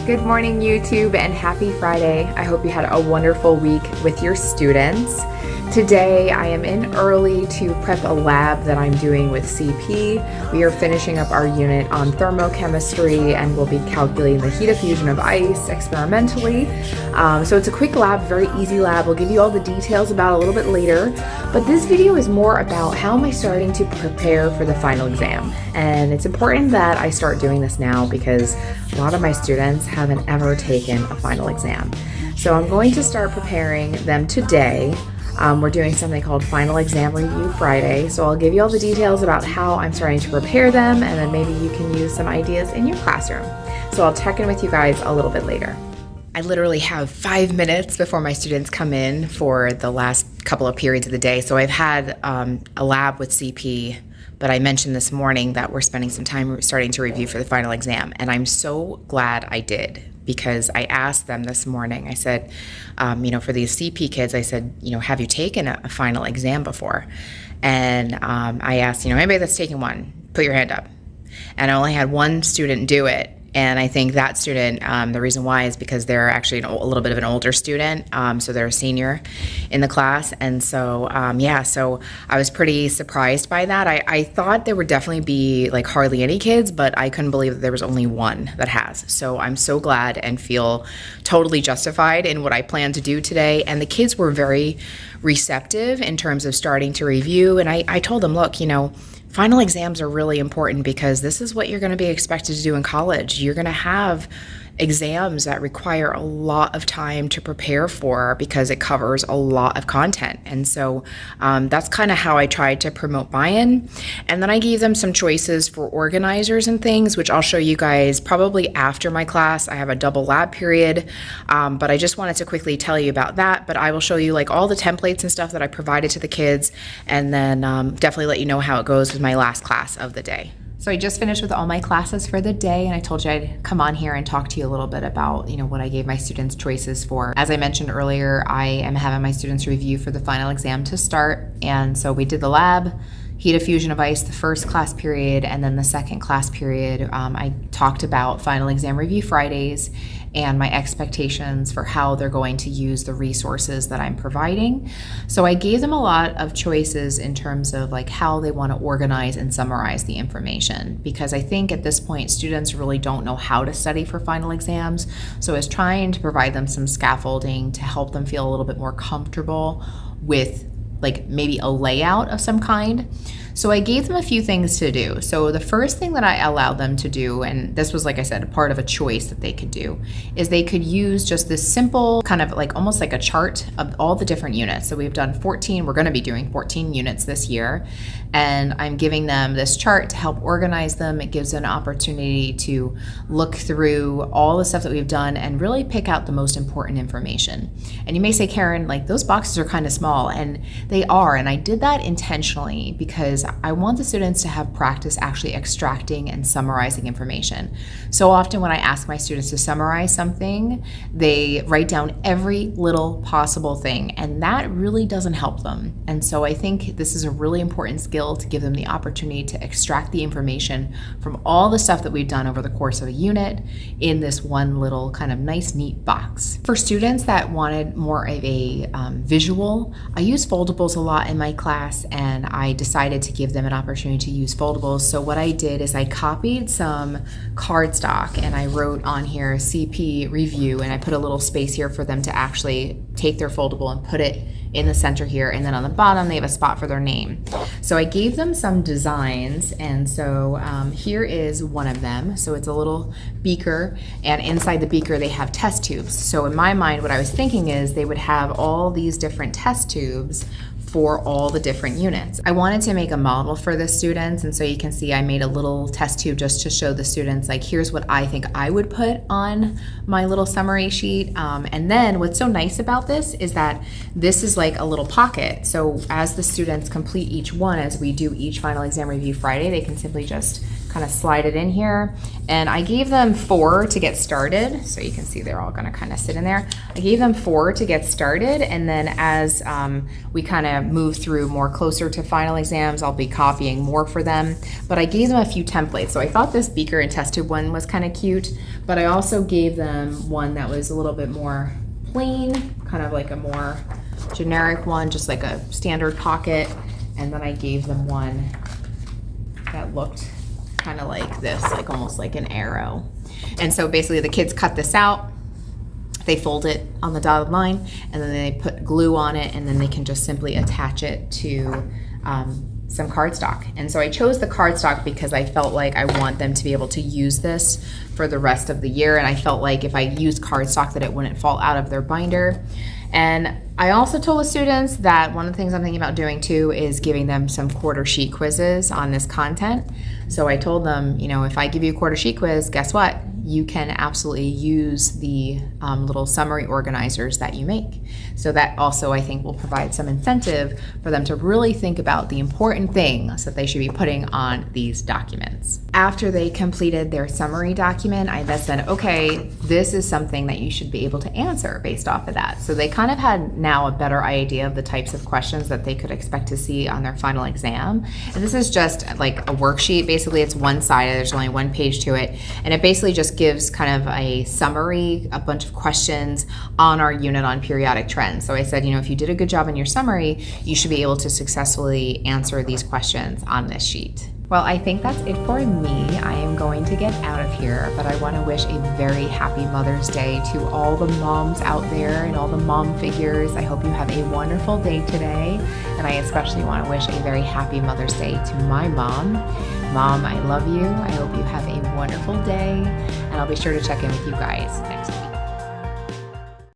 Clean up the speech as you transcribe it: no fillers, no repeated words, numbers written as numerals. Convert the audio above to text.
Good morning, YouTube, and happy Friday. I hope you had a wonderful week with your students. Today, I am in early to prep a lab that I'm doing with CP. We are finishing up our unit on thermochemistry, and we'll be calculating the heat of fusion of ice experimentally. So it's a quick lab, very easy lab. We'll give you all the details about it a little bit later. But this video is more about how am I starting to prepare for the final exam. And it's important that I start doing this now because a lot of my students haven't ever taken a final exam. So I'm going to start preparing them today. We're doing something called Final Exam Review Friday, so I'll give you all the details about how I'm starting to prepare them, and then maybe you can use some ideas in your classroom. So I'll check in with you guys a little bit later. I literally have 5 minutes before my students come in for the last couple of periods of the day. So I've had a lab with CP, but I mentioned this morning that we're spending some time starting to review for the final exam, and I'm so glad I did. Because I asked them this morning, I said, for these CP kids, I said, have you taken a final exam before? And I asked, anybody that's taken one, put your hand up. And I only had one student do it. And I think that student, the reason why is because they're actually a little bit of an older student. So they're a senior in the class. And so, so I was pretty surprised by that. I thought there would definitely be like hardly any kids, but I couldn't believe that there was only one that has. So I'm so glad and feel totally justified in what I plan to do today. And the kids were very receptive in terms of starting to review. And I told them, look, final exams are really important because this is what you're going to be expected to do in college. You're going to have exams that require a lot of time to prepare for because it covers a lot of content. And so that's kind of how I tried to promote buy-in. And then I gave them some choices for organizers and things, which I'll show you guys probably after my class. I have a double lab period, but I just wanted to quickly tell you about that. But I will show you like all the templates and stuff that I provided to the kids, and then definitely let you know how it goes with my last class of the day. So I just finished with all my classes for the day, and I told you I'd come on here and talk to you a little bit about, what I gave my students choices for. As I mentioned earlier, I am having my students review for the final exam to start, and so we did the lab, heat of fusion of ice, the first class period, and then the second class period. I talked about Final Exam Review Fridays and my expectations for how they're going to use the resources that I'm providing. So I gave them a lot of choices in terms of like how they want to organize and summarize the information, because I think at this point students really don't know how to study for final exams. So I was trying to provide them some scaffolding to help them feel a little bit more comfortable with like maybe a layout of some kind. So I gave them a few things to do. So the first thing that I allowed them to do, and this was, like I said, a part of a choice that they could do, is they could use just this simple kind of like almost like a chart of all the different units. So we've done 14, we're gonna be doing 14 units this year. And I'm giving them this chart to help organize them. It gives them an opportunity to look through all the stuff that we've done and really pick out the most important information. And you may say, Karen, like those boxes are kind of small, and they are. And I did that intentionally because I want the students to have practice actually extracting and summarizing information. So often when I ask my students to summarize something, they write down every little possible thing, and that really doesn't help them. And so I think this is a really important skill to give them the opportunity to extract the information from all the stuff that we've done over the course of a unit in this one little kind of nice, neat box. For students that wanted more of a visual, I use foldables a lot in my class, and I decided to give them an opportunity to use foldables. So what I did is I copied some cardstock and I wrote on here CP review, and I put a little space here for them to actually take their foldable and put it in the center here, and then on the bottom they have a spot for their name. So I gave them some designs, and so here is one of them. So it's a little beaker, and inside the beaker they have test tubes. So in my mind what I was thinking is they would have all these different test tubes for all the different units. I wanted to make a model for the students, and so you can see I made a little test tube just to show the students like here's what I think I would put on my little summary sheet. And then what's so nice about this is that this is like a little pocket. So as the students complete each one, as we do each Final Exam Review Friday, they can simply just kind of slide it in here. And I gave them 4 to get started. So you can see they're all gonna kind of sit in there. I gave them 4 to get started. And then as we kind of move through more closer to final exams, I'll be copying more for them. But I gave them a few templates. So I thought this beaker and test tube one was kind of cute, but I also gave them one that was a little bit more plain, kind of like a more generic one, just like a standard pocket. And then I gave them one that looked kind of like this, like almost like an arrow. And so basically the kids cut this out, they fold it on the dotted line, and then they put glue on it, and then they can just simply attach it to some cardstock. And so I chose the cardstock because I felt like I want them to be able to use this for the rest of the year, and I felt like if I used cardstock that it wouldn't fall out of their binder. And I also told the students that one of the things I'm thinking about doing too is giving them some quarter sheet quizzes on this content. So I told them, you know, if I give you a quarter sheet quiz, guess what? You can absolutely use the little summary organizers that you make. So that also, I think, will provide some incentive for them to really think about the important things that they should be putting on these documents. After they completed their summary document, I then said, okay, this is something that you should be able to answer based off of that. So they kind of had now a better idea of the types of questions that they could expect to see on their final exam. And this is just like a worksheet. Basically, it's one-sided. There's only one page to it. And it basically just gives kind of a summary, a bunch of questions on our unit on periodic trends. So I said, you know, if you did a good job in your summary, you should be able to successfully answer these questions on this sheet. Well, I think that's it for me. I am going to get out of here, but I want to wish a very happy Mother's Day to all the moms out there and all the mom figures. I hope you have a wonderful day today, and I especially want to wish a very happy Mother's Day to my mom. Mom, I love you. I hope you have a wonderful day, and I'll be sure to check in with you guys next week.